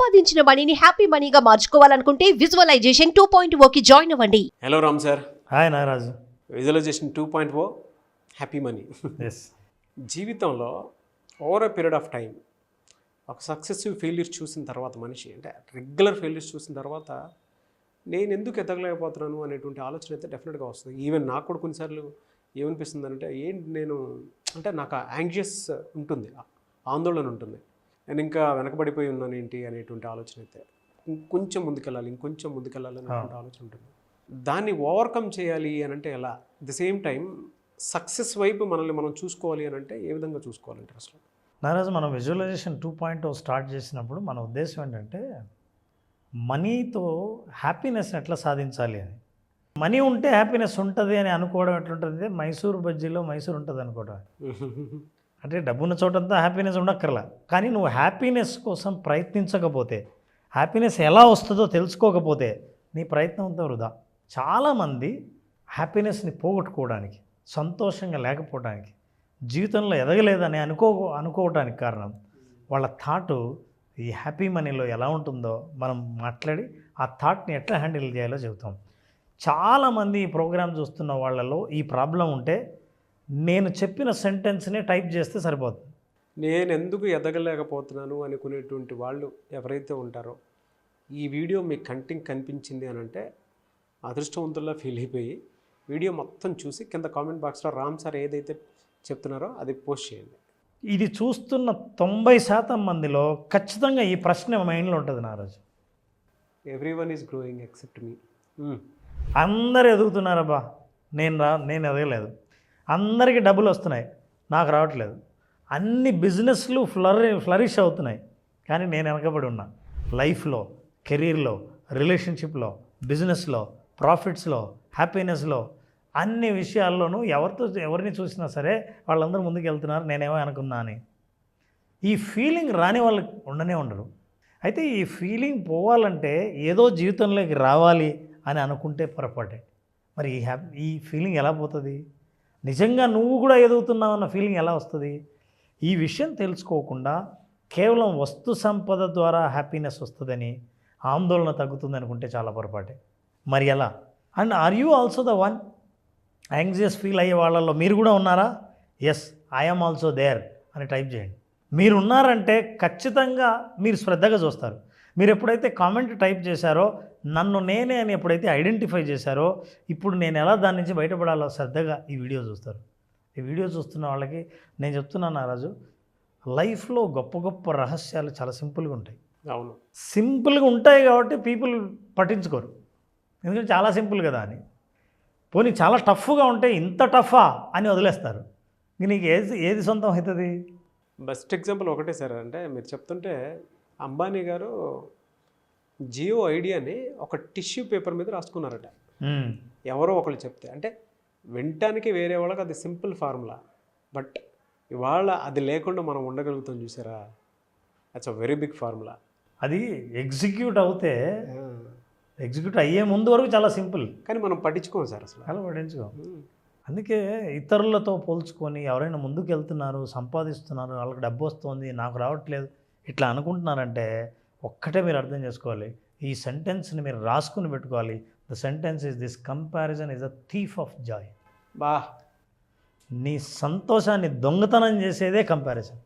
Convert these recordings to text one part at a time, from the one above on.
సంపాదించిన మనీని హ్యాపీ మనీగా మార్చుకోవాలనుకుంటే విజువలైజేషన్ 2.0కి జాయిన్ అవ్వండి. Hello Ram sir. Hi Nagaraju. Visualization 2.0 happy money. Yes. జీవితంలో over a period of time ఒక సక్సెసివ్ ఫెయిల్యూర్స్ చూసిన తర్వాత మనిషి అంటే రెగ్యులర్ ఫెయిల్యూర్స్ చూసిన తర్వాత నేను ఎందుకు ఎదగలేకపోతున్నాను అనేటువంటి ఆలోచన అయితే డెఫినెట్గా వస్తుంది. ఈవెన్ నాకు కూడా కొన్నిసార్లు ఏమనిపిస్తుంది అంటే ఏంటి నేను అంటే నాకు యాంగ్జియస్ ఉంటుంది, ఆందోళన ఉంటుంది. నేను ఇంకా వెనకబడిపోయి ఉన్నాను ఏంటి అనేటువంటి ఆలోచన అయితే ఇంకొంచెం ముందుకెళ్ళాలి అనేటువంటి ఆలోచన ఉంటుంది. దాన్ని ఓవర్కమ్ చేయాలి అని అంటే ఎలా, ది సేమ్ టైం సక్సెస్ వైపు మనల్ని మనం చూసుకోవాలి అని అంటే ఏ విధంగా చూసుకోవాలంటే అసలు నాగరాజు, మనం విజువలైజేషన్ 2.0 స్టార్ట్ చేసినప్పుడు మన ఉద్దేశం ఏంటంటే మనీతో హ్యాపీనెస్ని ఎట్లా సాధించాలి అని. మనీ ఉంటే హ్యాపీనెస్ ఉంటుంది అని అనుకోవడం ఎట్లుంటుంది, మైసూరు బజ్జీలో మైసూరు ఉంటుంది అనుకోవడం. అంటే డబ్బున్న చోటంతా హ్యాపీనెస్ ఉండక్కర్లా, కానీ నువ్వు హ్యాపీనెస్ కోసం ప్రయత్నించకపోతే, హ్యాపీనెస్ ఎలా వస్తుందో తెలుసుకోకపోతే నీ ప్రయత్నం అంతా వృధా. చాలామంది హ్యాపీనెస్ని పోగొట్టుకోవడానికి, సంతోషంగా లేకపోవడానికి, జీవితంలో ఎదగలేదని అనుకోవడానికి కారణం వాళ్ళ థాటు ఈ హ్యాపీ మనీలో ఎలా ఉంటుందో మనం మాట్లాడి ఆ థాట్ని ఎట్లా హ్యాండిల్ చేయాలో చెబుతాం. చాలామంది ఈ ప్రోగ్రామ్ చూస్తున్న వాళ్ళలో ఈ ప్రాబ్లం ఉంటే నేను చెప్పిన సెంటెన్స్ని టైప్ చేస్తే సరిపోతుంది. నేను ఎందుకు ఎదగలేకపోతున్నాను అనుకునేటువంటి వాళ్ళు ఎవరైతే ఉంటారో ఈ వీడియో మీ కంటికి కనిపించింది అని అంటే అదృష్టవంతుల్లా ఫీల్ అయిపోయి వీడియో మొత్తం చూసి కింద కామెంట్ బాక్స్లో రామ్ సార్ ఏదైతే చెప్తున్నారో అది పోస్ట్ చేయండి. ఇది చూస్తున్న 90% మందిలో ఖచ్చితంగా ఈ ప్రశ్న మైండ్లో ఉంటుంది నారాజు. ఎవ్రీవన్ ఈజ్ గ్రోయింగ్ ఎక్సెప్ట్ మీ. అందరు ఎదుగుతున్నారబ్బా, నేను ఎదగలేదు. అందరికీ డబ్బులు వస్తున్నాయి, నాకు రావట్లేదు. అన్ని బిజినెస్లు ఫ్లరిష్ అవుతున్నాయి, కానీ నేను వెనకబడి ఉన్నా. లైఫ్లో, కెరీర్లో, రిలేషన్షిప్లో, బిజినెస్లో, ప్రాఫిట్స్లో, హ్యాపీనెస్లో, అన్ని విషయాల్లోనూ ఎవరిని చూసినా సరే వాళ్ళందరూ ముందుకు వెళ్తున్నారు, నేనేమో అనుకున్నా అని. ఈ ఫీలింగ్ రాని వాళ్ళు ఉండనే ఉండరు. అయితే ఈ ఫీలింగ్ పోవాలంటే ఏదో జీవితంలోకి రావాలి అని అనుకుంటే పొరపాటే. మరి ఈ ఫీలింగ్ ఎలా పోతుంది? నిజంగా నువ్వు కూడా ఎదుగుతున్నావు అన్న ఫీలింగ్ ఎలా వస్తుంది? ఈ విషయం తెలుసుకోకుండా కేవలం వస్తు సంపద ద్వారా హ్యాపీనెస్ వస్తుందని, ఆందోళన తగ్గుతుంది అనుకుంటే చాలా పొరపాటే. మరి ఎలా? And are you also the one? Anxious feel అయ్యే వాళ్ళల్లో మీరు కూడా ఉన్నారా? ఎస్, ఐఎమ్ ఆల్సో దేర్ అని టైప్ చేయండి. మీరు ఉన్నారంటే ఖచ్చితంగా మీరు శ్రద్ధగా చూస్తారు. మీరు ఎప్పుడైతే కామెంట్ టైప్ చేశారో, నన్ను నేనే అని ఎప్పుడైతే ఐడెంటిఫై చేశారో, ఇప్పుడు నేను ఎలా దాని నుంచి బయటపడాలో శ్రద్ధగా ఈ వీడియో చూస్తారు. ఈ వీడియో చూస్తున్న వాళ్ళకి నేను చెప్తున్నాను నారాజు, లైఫ్లో గొప్ప గొప్ప రహస్యాలు చాలా సింపుల్గా ఉంటాయి. అవును, సింపుల్గా ఉంటాయి కాబట్టి పీపుల్ పట్టించుకోరు, ఎందుకంటే చాలా సింపుల్ కదా అని. పోనీ చాలా టఫ్గా ఉంటే ఇంత టఫా అని వదిలేస్తారు. నీకు ఏది సొంతం అవుతుంది? బెస్ట్ ఎగ్జాంపుల్ ఒకటే సార్. అంటే మీరు చెప్తుంటే అంబానీ గారు జియో ఐడియాని ఒక టిష్యూ పేపర్ మీద రాసుకున్నారట. ఎవరో ఒకళ్ళు చెప్తే, అంటే వినటానికి వేరే వాళ్ళకి అది సింపుల్ ఫార్ములా, బట్ ఇవాళ అది లేకుండా మనం ఉండగలుగుతాం చూసారా? That's a very big formula. అది ఎగ్జిక్యూట్ అయ్యే ముందు వరకు చాలా సింపుల్, కానీ మనం పట్టించుకోం సార్, అసలు అలా పట్టించుకోం. అందుకే ఇతరులతో పోల్చుకొని ఎవరైనా ముందుకు వెళ్తున్నారు, సంపాదిస్తున్నారు, వాళ్ళకి డబ్బు వస్తుంది, నాకు రావట్లేదు, ఇట్లా అనుకుంటున్నారంటే ఒక్కటే మీరు అర్థం చేసుకోవాలి. ఈ సెంటెన్స్ని మీరు రాసుకుని పెట్టుకోవాలి. The sentence is this: comparison is a thief of Joy. బా, నీ సంతోషాన్ని దొంగతనం చేసేదే కంపారిజన్.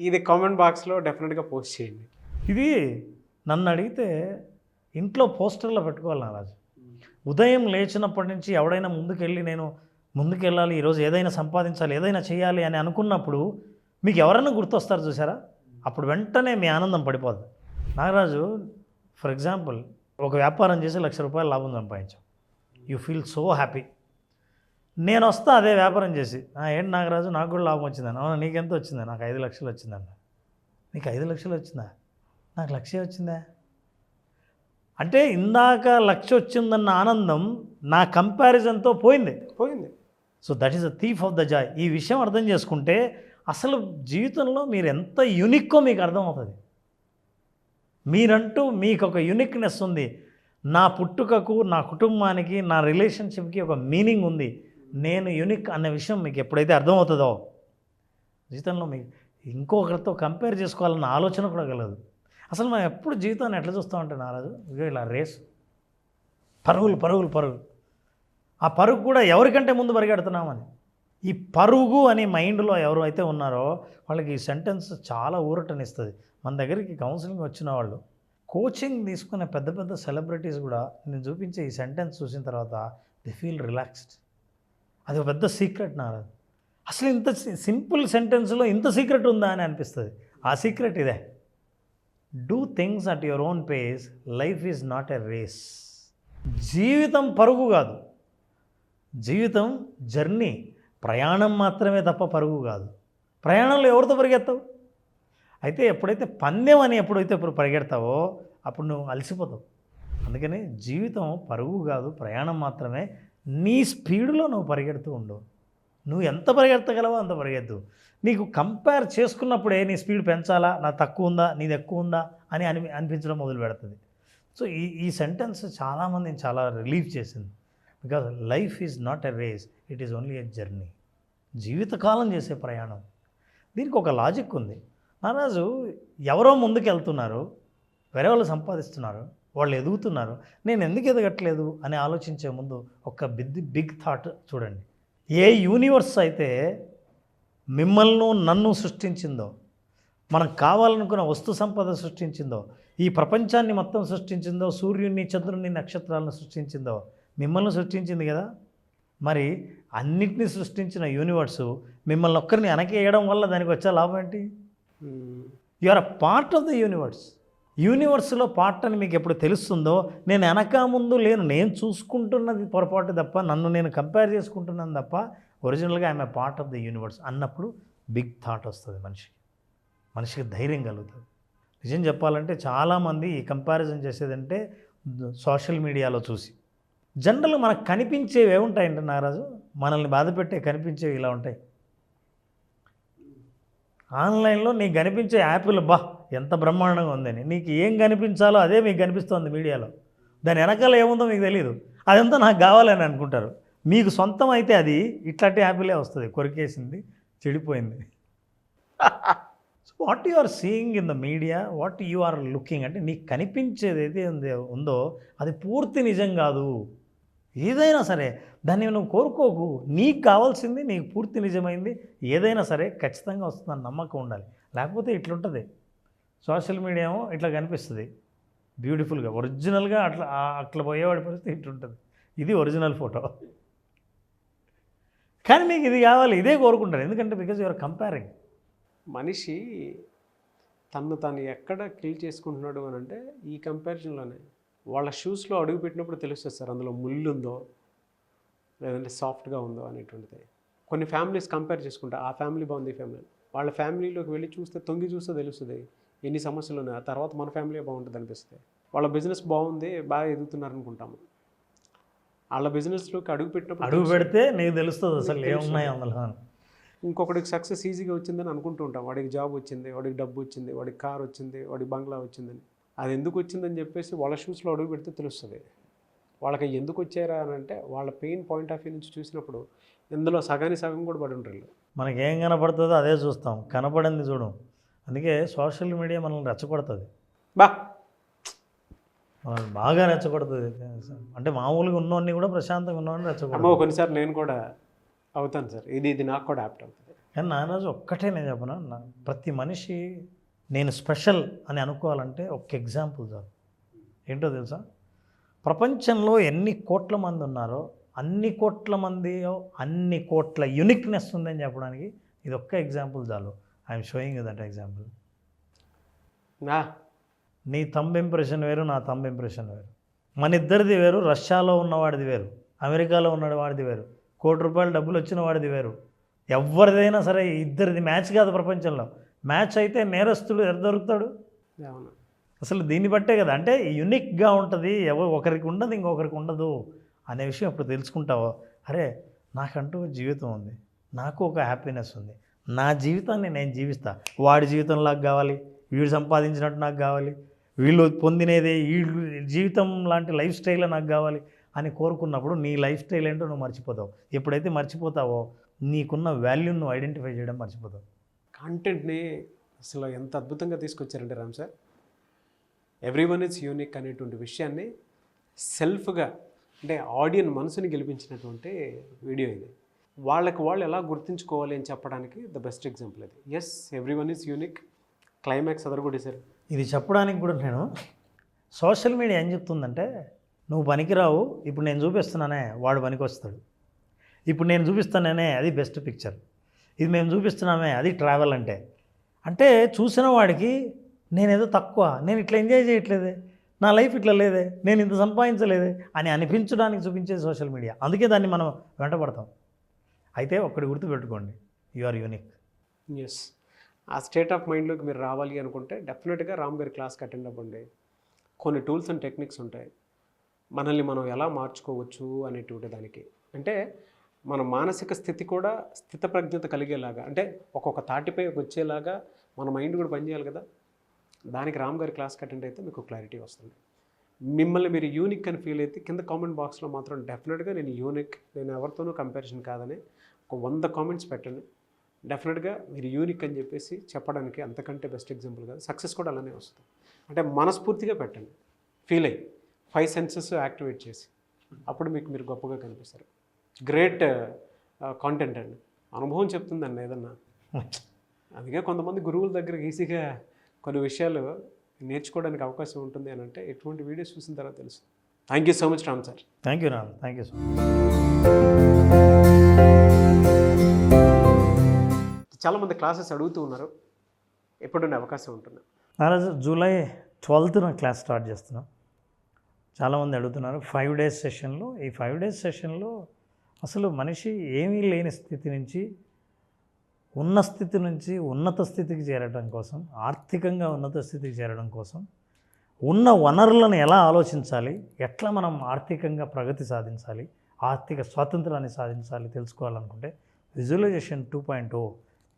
ఇది కామెంట్ బాక్స్లో డెఫినెట్గా పోస్ట్ చేయండి. ఇది నన్ను అడిగితే ఇంట్లో పోస్టర్లో పెట్టుకోవాలి నారాజు. ఉదయం లేచినప్పటి నుంచి ఎవడైనా నేను ముందుకెళ్ళాలి, ఈరోజు ఏదైనా సంపాదించాలి, ఏదైనా చేయాలి అని అనుకున్నప్పుడు మీకు ఎవరైనా గుర్తొస్తారు చూసారా? అప్పుడు వెంటనే మీ ఆనందం పడిపోద్ది. నాగరాజు, ఫర్ ఎగ్జాంపుల్, ఒక వ్యాపారం చేసి ₹1,00,000 లాభం సంపాదించాం. You feel so happy. నేను వస్తా అదే వ్యాపారం చేసి, ఏంటి నాగరాజు నాకు కూడా లాభం వచ్చిందని. అవునా, నీకెంత వచ్చిందా? నాకు 5 లక్షలు వచ్చిందన్న. నీకు 5 లక్షలు వచ్చిందా? నాకు 1,00,000 వచ్చిందా? అంటే ఇందాక 1,00,000 వచ్చిందన్న ఆనందం నా కంపారిజన్తో పోయింది. So that is a thief of the Joy. ఈ విషయం అర్థం చేసుకుంటే అసలు జీవితంలో మీరు ఎంత యూనిక్కో మీకు అర్థమవుతుంది. మీరంటూ మీకు ఒక యూనిక్నెస్ ఉంది. నా పుట్టుకకు, నా కుటుంబానికి, నా రిలేషన్షిప్కి ఒక మీనింగ్ ఉంది. నేను యూనిక్ అన్న విషయం మీకు ఎప్పుడైతే అర్థమవుతుందో జీవితంలో మీకు ఇంకొకరితో కంపేర్ చేసుకోవాలన్న ఆలోచన కూడా కలగదు. అసలు మనం ఎప్పుడు జీవితాన్ని ఎట్లా చూస్తూ ఉంటాం నారాజు, ఇగో ఇలా రేసు, పరుగులు పరుగులు పరుగులు. ఆ పరుగు కూడా ఎవరికంటే ముందు పరిగెడుతున్నామని. ఈ పరుగు అనే మైండ్లో ఎవరు అయితే ఉన్నారో వాళ్ళకి ఈ సెంటెన్స్ చాలా ఊరటనిస్తుంది. మన దగ్గరికి కౌన్సిలింగ్ వచ్చిన వాళ్ళు, కోచింగ్ తీసుకునే పెద్ద పెద్ద సెలబ్రిటీస్ కూడా నేను చూపించే ఈ సెంటెన్స్ చూసిన తర్వాత దే ఫీల్ రిలాక్స్డ్. అది ఒక పెద్ద సీక్రెట్ నారాజు. అసలు ఇంత సింపుల్ సెంటెన్స్లో ఇంత సీక్రెట్ ఉందా అని అనిపిస్తుంది. ఆ సీక్రెట్ ఇదే, do things at your own pace, life is not a race. జీవితం పరుగు కాదు, జీవితం జర్నీ, ప్రయాణం మాత్రమే తప్ప పరుగు కాదు. ప్రయాణంలో ఎవరితో పరిగెత్తావు? అయితే ఎప్పుడైతే పందెం అని ఎప్పుడైతే పరిగెడతావో అప్పుడు నువ్వు అలసిపోతావు. అందుకని జీవితం పరుగు కాదు, ప్రయాణం మాత్రమే. నీ స్పీడ్లో నువ్వు పరిగెడుతూ ఉండు. నువ్వు ఎంత పరిగెత్తగలవో అంత పరిగెత్తు. నీకు కంపేర్ చేసుకున్నప్పుడే నీ స్పీడ్ పెంచాలా, నా తక్కువ ఉందా నీది ఎక్కువ ఉందా అని అనిపించడం మొదలు పెడుతుంది. సో ఈ సెంటెన్స్ చాలామందిని చాలా రిలీఫ్ చేసింది. Because life is not a race, it is only a journey. జీవితకాలం చేసే ప్రయాణం. దీనికి ఒక లాజిక్ ఉంది నారాజు. ఎవరో ముందుకు వెళ్తున్నారు, వేరే వాళ్ళు సంపాదిస్తున్నారు, వాళ్ళు ఎదుగుతున్నారు, నేను ఎందుకు ఎదగట్లేదు అని ఆలోచించే ముందు ఒక బిగ్ థాట్ చూడండి. ఏ యూనివర్స్ అయితే మిమ్మల్ని నన్ను సృష్టించిందో, మనకు కావాలనుకున్న వస్తు సంపద సృష్టించిందో, ఈ ప్రపంచాన్ని మొత్తం సృష్టించిందో, సూర్యుడిని చంద్రుడిని నక్షత్రాలను సృష్టించిందో మిమ్మల్ని సృష్టించింది కదా. మరి అన్నిటినీ సృష్టించిన యూనివర్సు మిమ్మల్ని ఒక్కరిని వెనకేయడం వల్ల దానికి వచ్చే లాభం ఏంటి? You are a part of the universe. యూనివర్స్లో పార్ట్ అని మీకు ఎప్పుడు తెలుస్తుందో, నేను వెనక ముందు లేను, నేను చూసుకుంటున్నది పొరపాటు తప్ప, నన్ను నేను కంపేర్ చేసుకుంటున్నాను తప్ప, ఒరిజినల్గా I'm a part of the universe అన్నప్పుడు బిగ్ థాట్ వస్తుంది మనిషికి ధైర్యం కలుగుతుంది. నిజం చెప్పాలంటే చాలామంది ఈ కంపారిజన్ చేసేదంటే సోషల్ మీడియాలో చూసి. జనరల్గా మనకు కనిపించేవి ఏముంటాయంటే నారాజు, మనల్ని బాధపెట్టే కనిపించేవి ఇలా ఉంటాయి. ఆన్లైన్లో నీకు కనిపించే యాప్లు ఎంత బ్రహ్మాండంగా ఉందని, నీకు ఏం కనిపించాలో అదే మీకు కనిపిస్తుంది మీడియాలో. దాని వెనకాల ఏముందో మీకు తెలియదు, అదంతా నాకు కావాలని అనుకుంటారు. మీకు సొంతం అయితే అది ఇట్లాంటి యాప్లే వస్తుంది, కొరికేసింది, చెడిపోయింది. So what you are seeing in the media, what you are looking అంటే నీకు కనిపించేది ఏదైతే ఉందో అది పూర్తి నిజం కాదు. ఏదైనా సరే దాన్ని నువ్వు కోరుకోకు. నీకు కావాల్సింది నీకు పూర్తి నిజమైంది ఏదైనా సరే ఖచ్చితంగా వస్తుందని నమ్మకం ఉండాలి. లేకపోతే ఇట్లుంటుంది. సోషల్ మీడియా ఏమో ఇట్లా కనిపిస్తుంది బ్యూటిఫుల్గా, ఒరిజినల్గా అట్లా పోయేవాడి పరిస్థితి ఇట్లుంటుంది. ఇది ఒరిజినల్ ఫోటో, కానీ మీకు ఇది కావాలి, ఇదే కోరుకుంటారు. ఎందుకంటే బికాజ్ యువర్ కంపేరింగ్. మనిషి తను ఎక్కడ కిల్ చేసుకుంటున్నాడు అని అంటే ఈ కంపారిజన్లోనే. వాళ్ళ షూస్లో అడుగు పెట్టినప్పుడు తెలుస్తుంది సార్, అందులో ముళ్ళు ఉందో లేదంటే సాఫ్ట్గా ఉందో అనేటువంటిది. కొన్ని ఫ్యామిలీస్ కంపేర్ చేసుకుంటా, ఆ ఫ్యామిలీ బాగుంది, ఈ ఫ్యామిలీ, వాళ్ళ ఫ్యామిలీలోకి వెళ్ళి చూస్తే తొంగి చూస్తే తెలుస్తుంది ఎన్ని సమస్యలు ఉన్నాయి. ఆ తర్వాత మన ఫ్యామిలీ బాగుంటుంది అనిపిస్తుంది. వాళ్ళ బిజినెస్ బాగుంది, బాగా ఎదుగుతున్నారు అనుకుంటాము. వాళ్ళ బిజినెస్లోకి అడుగు పెడితే నీకు తెలుస్తుంది అసలు ఏమున్నాయి అందులో. ఇంకొకటికి సక్సెస్ ఈజీగా వచ్చిందని అనుకుంటూ ఉంటాం. వాడికి జాబ్ వచ్చింది, వాడికి డబ్బు వచ్చింది, వాడికి కార్ వచ్చింది, వాడికి బంగ్లా వచ్చిందని. అది ఎందుకు వచ్చిందని చెప్పేసి వాళ్ళ షూస్లో అడుగు పెడితే తెలుస్తుంది. వాళ్ళకి ఎందుకు వచ్చారా అని అంటే వాళ్ళ పెయిన్ పాయింట్ ఆఫ్ వ్యూ నుంచి చూసినప్పుడు ఇందులో సగం కూడా పడి ఉంటారు. మనకి ఏం కనపడుతుందో అదే చూస్తాం, కనపడింది చూడం. అందుకే సోషల్ మీడియా మనల్ని రెచ్చగొడుతుంది, మనల్ని బాగా రెచ్చగొడుతుంది. అంటే మామూలుగా ఉన్నోన్ని కూడా ప్రశాంతంగా ఉన్నవాడిని రెచ్చగొడుతుంది. కొన్నిసార్లు నేను కూడా అవుతాను సార్, ఇది నాకు కూడా యాప్ట్ అవుతుంది. కానీ నారాజు ఒక్కటే నేను చెప్పను, ప్రతి మనిషి నేను స్పెషల్ అని అనుకోవాలంటే ఒక ఎగ్జాంపుల్ చాలు. ఏంటో తెలుసా? ప్రపంచంలో ఎన్ని కోట్ల మంది ఉన్నారో అన్ని కోట్ల మంది అన్ని కోట్ల యూనిక్నెస్ ఉందని చెప్పడానికి ఇది ఒక్క ఎగ్జాంపుల్ చాలు. I'm showing that example. నీ థంబ్ ఇంప్రెషన్ వేరు, నా థంబ్ ఇంప్రెషన్ వేరు, మన ఇద్దరిది వేరు, రష్యాలో ఉన్నవాడిది వేరు, అమెరికాలో ఉన్నవాడిది వేరు, ₹1,00,00,000 డబ్బులు వచ్చిన వాడిది వేరు. ఎవరిదైనా సరే ఇద్దరిది మ్యాచ్ కాదు. ప్రపంచంలో మ్యాచ్ అయితే నేరస్తుడు ఎక్కడ దొరుకుతాడు? అసలు దీన్ని బట్టే కదా, అంటే యూనిక్గా ఉంటుంది, ఒకరికి ఉండదు ఇంకొకరికి ఉండదు అనే విషయం ఎప్పుడు తెలుసుకుంటావో, అరే నాకంటూ జీవితం ఉంది, నాకు ఒక హ్యాపీనెస్ ఉంది, నా జీవితాన్ని నేను జీవిస్తా, వాడి జీవితం నాకు కావాలి, వీడు సంపాదించినట్టు నాకు కావాలి, వీళ్ళు పొందినేదే వీళ్ళు జీవితం లాంటి లైఫ్ స్టైల్ నాకు కావాలి అని కోరుకున్నప్పుడు నీ లైఫ్ స్టైల్ ఏంటో నువ్వు మర్చిపోతావు. ఎప్పుడైతే మర్చిపోతావో నీకున్న వాల్యూని నువ్వు ఐడెంటిఫై చేయడం మర్చిపోతావు. కంటెంట్ని అసలు ఎంత అద్భుతంగా తీసుకొచ్చారంటే Ram sir, everyone is unique అనేటువంటి విషయాన్ని సెల్ఫ్గా అంటే ఆడియన్ మనసుని గెలిపించినటువంటి వీడియో ఇది. వాళ్ళకి వాళ్ళు ఎలా గుర్తుంచుకోవాలి అని చెప్పడానికి ద బెస్ట్ ఎగ్జాంపుల్ అది. Yes, everyone is unique, climax అదరగొట్టేశారు. ఇది చెప్పడానికి కూడా నేను సోషల్ మీడియా ఏం చెప్తుందంటే, నువ్వు పనికిరావు, ఇప్పుడు నేను చూపిస్తున్నానే వాడు పనికి వస్తాడు, ఇప్పుడు నేను చూపిస్తానే అది బెస్ట్ పిక్చర్, ఇది మేము చూపిస్తున్నామే అది ట్రావెల్ అంటే చూసిన వాడికి నేనేదో తక్కువ, నేను ఇట్లా ఎంజాయ్ చేయట్లేదే, నా లైఫ్ ఇట్లా లేదే, నేను ఇంత సంపాదించలేదే అని అనిపించడానికి చూపించే సోషల్ మీడియా. అందుకే దాన్ని మనం వెంటపడతాం. అయితే ఒక్కటి గుర్తుపెట్టుకోండి, యు ఆర్ యూనిక్. ఎస్, ఆ స్టేట్ ఆఫ్ మైండ్లోకి మీరు రావాలి అనుకుంటే డెఫినెట్గా రామ్ గారి క్లాస్కి అటెండ్ అవ్వండి. కొన్ని టూల్స్ అండ్ టెక్నిక్స్ ఉంటాయి, మనల్ని మనం ఎలా మార్చుకోవచ్చు అనేటువంటి దానికి. అంటే మన మానసిక స్థితి కూడా స్థితప్రజ్ఞత కలిగేలాగా, అంటే ఒక్కొక్క తాటిపై వచ్చేలాగా మన మైండ్ కూడా పనిచేయాలి కదా. దానికి రామ్ గారి క్లాస్కి అటెండ్ అయితే మీకు క్లారిటీ వస్తుంది. మిమ్మల్ని మీరు యూనిక్ అని ఫీల్ అయితే కింద కామెంట్ బాక్స్లో మాత్రం డెఫినెట్గా నేను యూనిక్, నేను ఎవరితోనూ కంపారిజన్ కాదని ఒక 100 కామెంట్స్ పెట్టండి. డెఫినెట్గా మీరు యూనిక్ అని చెప్పేసి చెప్పడానికి అంతకంటే బెస్ట్ ఎగ్జాంపుల్ కాదు. సక్సెస్ కూడా అలానే వస్తుంది. అంటే మనస్ఫూర్తిగా పెట్టండి, ఫీల్ అయ్యి 5 సెన్సెస్ యాక్టివేట్ చేసి, అప్పుడు మీకు మీరు గొప్పగా కనిపిస్తారు. గ్రేట్ కాంటెంట్ అండి, అనుభవం చెప్తుందండి ఏదన్నా. అందుకే కొంతమంది గురువుల దగ్గర ఈజీగా కొన్ని విషయాలు నేర్చుకోవడానికి అవకాశం ఉంటుంది అని అంటే ఎటువంటి వీడియోస్ చూసిన తర్వాత తెలుసు. Thank you so much Ram sir. Thank you Ram, thank you so much. చాలామంది క్లాసెస్ అడుగుతూ ఉన్నారు, ఎప్పుడున్న అవకాశం ఉంటుంది? నారాజు జూలై 12th క్లాస్ స్టార్ట్ చేస్తున్నాం. చాలామంది అడుగుతున్నారు 5 days సెషన్లో. ఈ 5 days సెషన్లో అసలు మనిషి ఏమీ లేని స్థితి నుంచి, ఉన్న స్థితి నుంచి ఉన్నత స్థితికి చేరడం కోసం, ఆర్థికంగా ఉన్నత స్థితికి చేరడం కోసం ఉన్న వనరులను ఎలా ఆలోచించాలి, ఎట్లా మనం ఆర్థికంగా ప్రగతి సాధించాలి, ఆర్థిక స్వాతంత్రాన్ని సాధించాలి తెలుసుకోవాలనుకుంటే విజువలైజేషన్ 2.0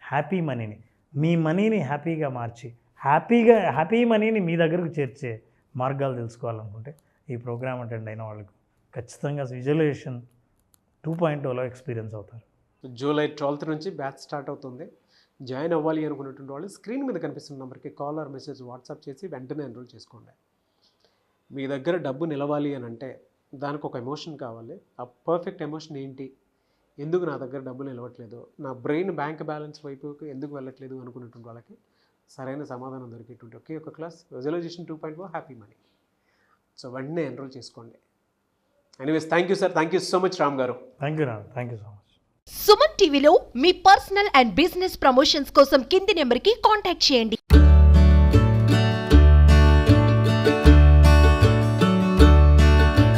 హ్యాపీ మనీని, మీ మనీని హ్యాపీగా మార్చి హ్యాపీ మనీని మీ దగ్గరకు చేర్చే మార్గాలు తెలుసుకోవాలనుకుంటే ఈ ప్రోగ్రామ్ అటెండ్ అయిన వాళ్ళకు ఖచ్చితంగా విజువలైజేషన్ 2.0లో ఎక్స్పీరియన్స్ అవుతారు. జూలై 12th నుంచి బ్యాచ్ స్టార్ట్ అవుతుంది. జాయిన్ అవ్వాలి అనుకున్నటువంటి వాళ్ళు స్క్రీన్ మీద కనిపిస్తున్న నెంబర్కి కాల్ ఆర్ మెసేజ్ వాట్సాప్ చేసి వెంటనే ఎన్రోల్ చేసుకోండి. మీ దగ్గర డబ్బు నిలవాలి అని అంటే దానికి ఒక ఎమోషన్ కావాలి. ఆ పర్ఫెక్ట్ ఎమోషన్ ఏంటి, ఎందుకు నా దగ్గర డబ్బు నిలవట్లేదు, నా బ్రెయిన్ బ్యాంక్ బ్యాలెన్స్ వైపుకి ఎందుకు వెళ్ళట్లేదు అనుకున్నటువంటి వాళ్ళకి సరైన సమాధానం దొరికేటువంటి ఒకే ఒక class visualization 2.0 happy money. So వెంటనే ఎన్రోల్ చేసుకోండి. Anyways, thank you sir, thank you so much Ram గారు. Thank you Ram, thank you so much. Suman టీవీలో మీ పర్సనల్ అండ్ బిజినెస్ ప్రమోషన్స్ కోసం కింది నెంబర్కి కాంటాక్ట్ చేయండి.